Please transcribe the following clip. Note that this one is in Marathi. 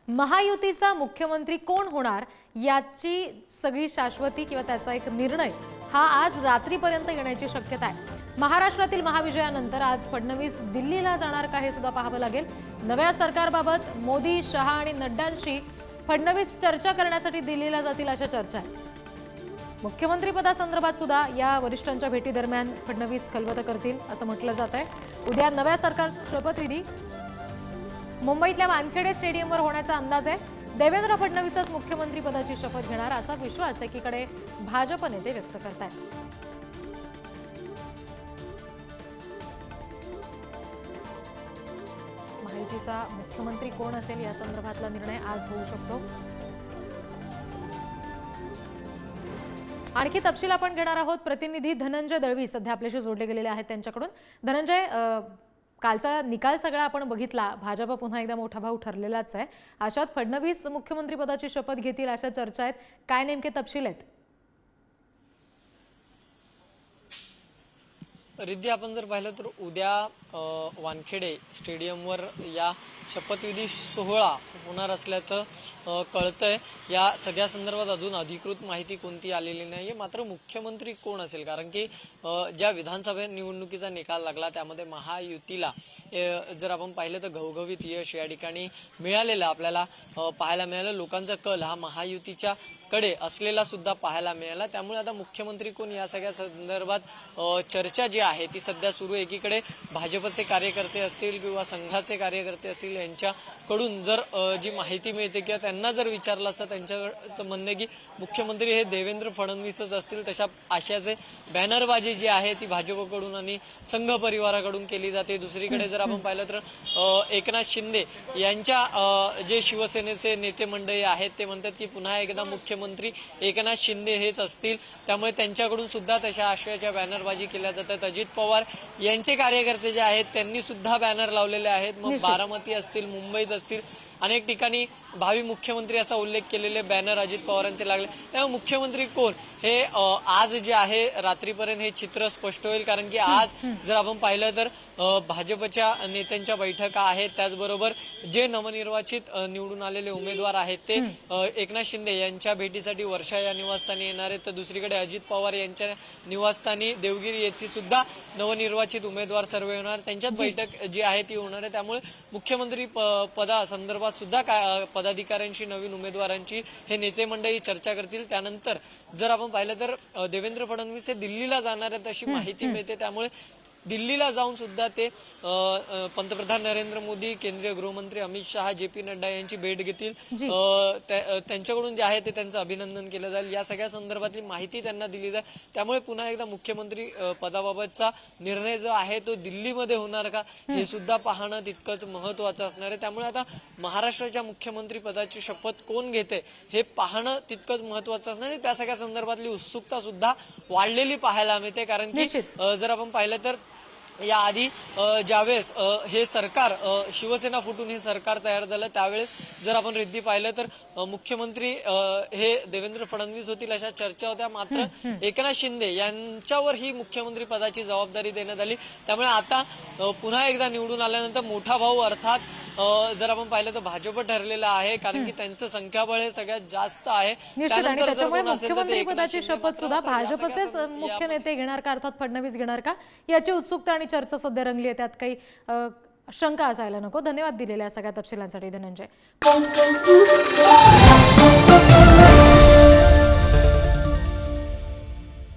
महायुतीचा मुख्यमंत्री कोण होणार याची सगळी शाश्वती किंवा त्याचा एक निर्णय हा आज रात्रीपर्यंत येण्याची शक्यता आहे। महाराष्ट्रातील महाविजयानंतर आज फडणवीस दिल्लीला जाणार का हे सुद्धा पाहावं लागेल। नव्या सरकारबाबत मोदी, शहा आणि नड्डांशी फडणवीस चर्चा करण्यासाठी दिल्लीला जातील अशा चर्चा आहेत। मुख्यमंत्री पदासंदर्भात सुद्धा या वरिष्ठांच्या भेटी दरम्यान फडणवीस खलबत करतील असं म्हटलं जात आहे। उद्या नव्या सरकार शपथविधी मुंबईतल्या वानखेडे स्टेडियमवर होण्याचा अंदाज आहे। देवेंद्र फडणवीसच मुख्यमंत्री पदाची शपथ घेणार असा विश्वास एकीकडे भाजप नेते व्यक्त करतात। महायुतीचा मुख्यमंत्री कोण असेल या संदर्भातला निर्णय आज होऊ शकतो। आणखी तपशील आपण घेणार आहोत। प्रतिनिधी धनंजय दळवी सध्या आपल्याशी जोडले गेलेले आहेत त्यांच्याकडून। धनंजय, कालचा निकाल सगळा आपण बघितला, भाजप पुन्हा एकदा मोठा भाऊ ठरलेलाच आहे। अशात फडणवीस मुख्यमंत्री पदाची शपथ घेतील अशा चर्चा आहेत, काय नेमके तपशील आहेत? रिद्धी, आपण जर पाहिलं तर उद्या वानखेडे स्टेडियमवर या शपथविधी सोहळा होणार असल्याचं कळतंय। या सगळ्या संदर्भात अजून अधिकृत माहिती कोणती आलेली नाहीये। मात्र मुख्यमंत्री कोण असेल, कारण की ज्या विधानसभा निवडणुकीचा निकाल लागला त्यामध्ये महायुतीला जर आपण पाहिलं तर घवघवीत यश या ठिकाणी मिळालेलं आपल्याला पाहायला मिळालं। लोकांचा कल हा महायुतीच्या कडे असलेला सुद्धा पाहायला मिळाला। त्यामुळे आता मुख्यमंत्री कोण या सगळ्या संदर्भात चर्चा जी आहे ती सध्या सुरू आहे। एकीकडे भाजपचे कार्यकर्ते असतील किंवा संघाचे कार्यकर्ते असतील यांच्याकडून जर जी माहिती मिळते किंवा त्यांना जर विचारलं असतं त्यांचं म्हणणं की मुख्यमंत्री हे देवेंद्र फडणवीसच असतील, तशा आशयाचे बॅनरबाजी जी आहे ती भाजपकडून आणि संघ परिवाराकडून केली जाते। दुसरीकडे जर आपण पाहिलं तर एकनाथ शिंदे यांच्या जे शिवसेनेचे नेते मंडळी आहेत ते म्हणतात की पुन्हा एकदा मुख्यमंत्री एकनाथ शिंदे हेच असतील। त्यामुळे त्यांच्याकडून सुद्धा तशा आशयाच्या बॅनरबाजी केल्या जातात। अजित पवार यांचे कार्यकर्ते जे आहेत त्यांनी सुद्धा बॅनर लावलेले आहेत। मग बारामती असतील, मुंबईत असतील, अनेक ठिकाणी भावी मुख्यमंत्री असा उल्लेख केलेले बॅनर अजित पवारांचे लागले। त्यामुळे मुख्यमंत्री कोण हे आज जे आहे रात्रीपर्यंत हे चित्र स्पष्ट होईल। कारण की आज जर आपण पाहिलं तर भाजपच्या नेत्यांच्या बैठका आहेत, त्याचबरोबर जे नवनिर्वाचित निवडून आलेले उमेदवार आहेत ते एकनाथ शिंदे यांच्या भेटीसाठी वर्षा या निवासस्थानी येणार आहेत। तर दुसरीकडे अजित पवार यांच्या निवासस्थानी देवगिरी येथे सुद्धा नवनिर्वाचित उमेदवार सर्व होणार, त्यांच्यात बैठक जी आहे ती होणार आहे। त्यामुळे मुख्यमंत्री पदासंदर्भात सुद्धा पदाधिकाऱ्यांशी, नवीन उमेदवारांची हे नेते मंडळी चर्चा करतील। त्यानंतर जर आपण पाहिलं तर देवेंद्र फडणवीस हे दिल्लीला जाणार आहेत अशी माहिती मिळते। त्यामुळे दिल्लीला जाऊन सुद्धा ते पंतप्रधान नरेंद्र मोदी, केंद्रीय गृहमंत्री अमित शहा, JP नड्डा यांची भेट घेतील। त्यांच्याकडून जे आहे ते त्यांचं अभिनंदन केलं जाईल। या सगळ्या संदर्भातली माहिती त्यांना दिली जाईल। त्यामुळे पुन्हा एकदा मुख्यमंत्री पदाबाबतचा निर्णय जो आहे तो दिल्लीमध्ये होणार का हे सुद्धा पाहणं तितकंच महत्वाचं असणार आहे। त्यामुळे आता महाराष्ट्राच्या मुख्यमंत्री पदाची शपथ कोण घेते हे पाहणं तितकंच महत्वाचं असणार आहे। त्या सगळ्या संदर्भातली उत्सुकता सुद्धा वाढलेली पाहायला मिळते। कारण की जर आपण पाहिलं तर याआधी ज्यावेळेस हे सरकार शिवसेना फुटून हे सरकार तयार झालं त्यावेळेस जर आपण रिद्धी पाहिलं तर मुख्यमंत्री हे देवेंद्र फडणवीस होतील अशा चर्चा होत्या। मात्र एकनाथ शिंदे यांच्यावर ही मुख्यमंत्री पदाची जबाबदारी देण्यात आली। त्यामुळे आता पुन्हा एकदा निवडून आल्यानंतर मोठा भाऊ अर्थात जर आपण पाहिलं तर भाजप ठरलेला आहे, कारण की त्यांचं संख्याबळ हे सगळ्यात जास्त आहे। त्यानंतर त्यामुळे मुख्यमंत्री पदाची शपथ सुद्धा भाजपचेच मुख्य नेते घेणार का, अर्थात फडणवीस घेणार का, याची उत्सुकता आणि चर्चा सध्या रंगली आहे। त्यात काही शंका असायला नको। धन्यवाद दिलेल्या सगळ्या तपशिलांसाठी धनंजय।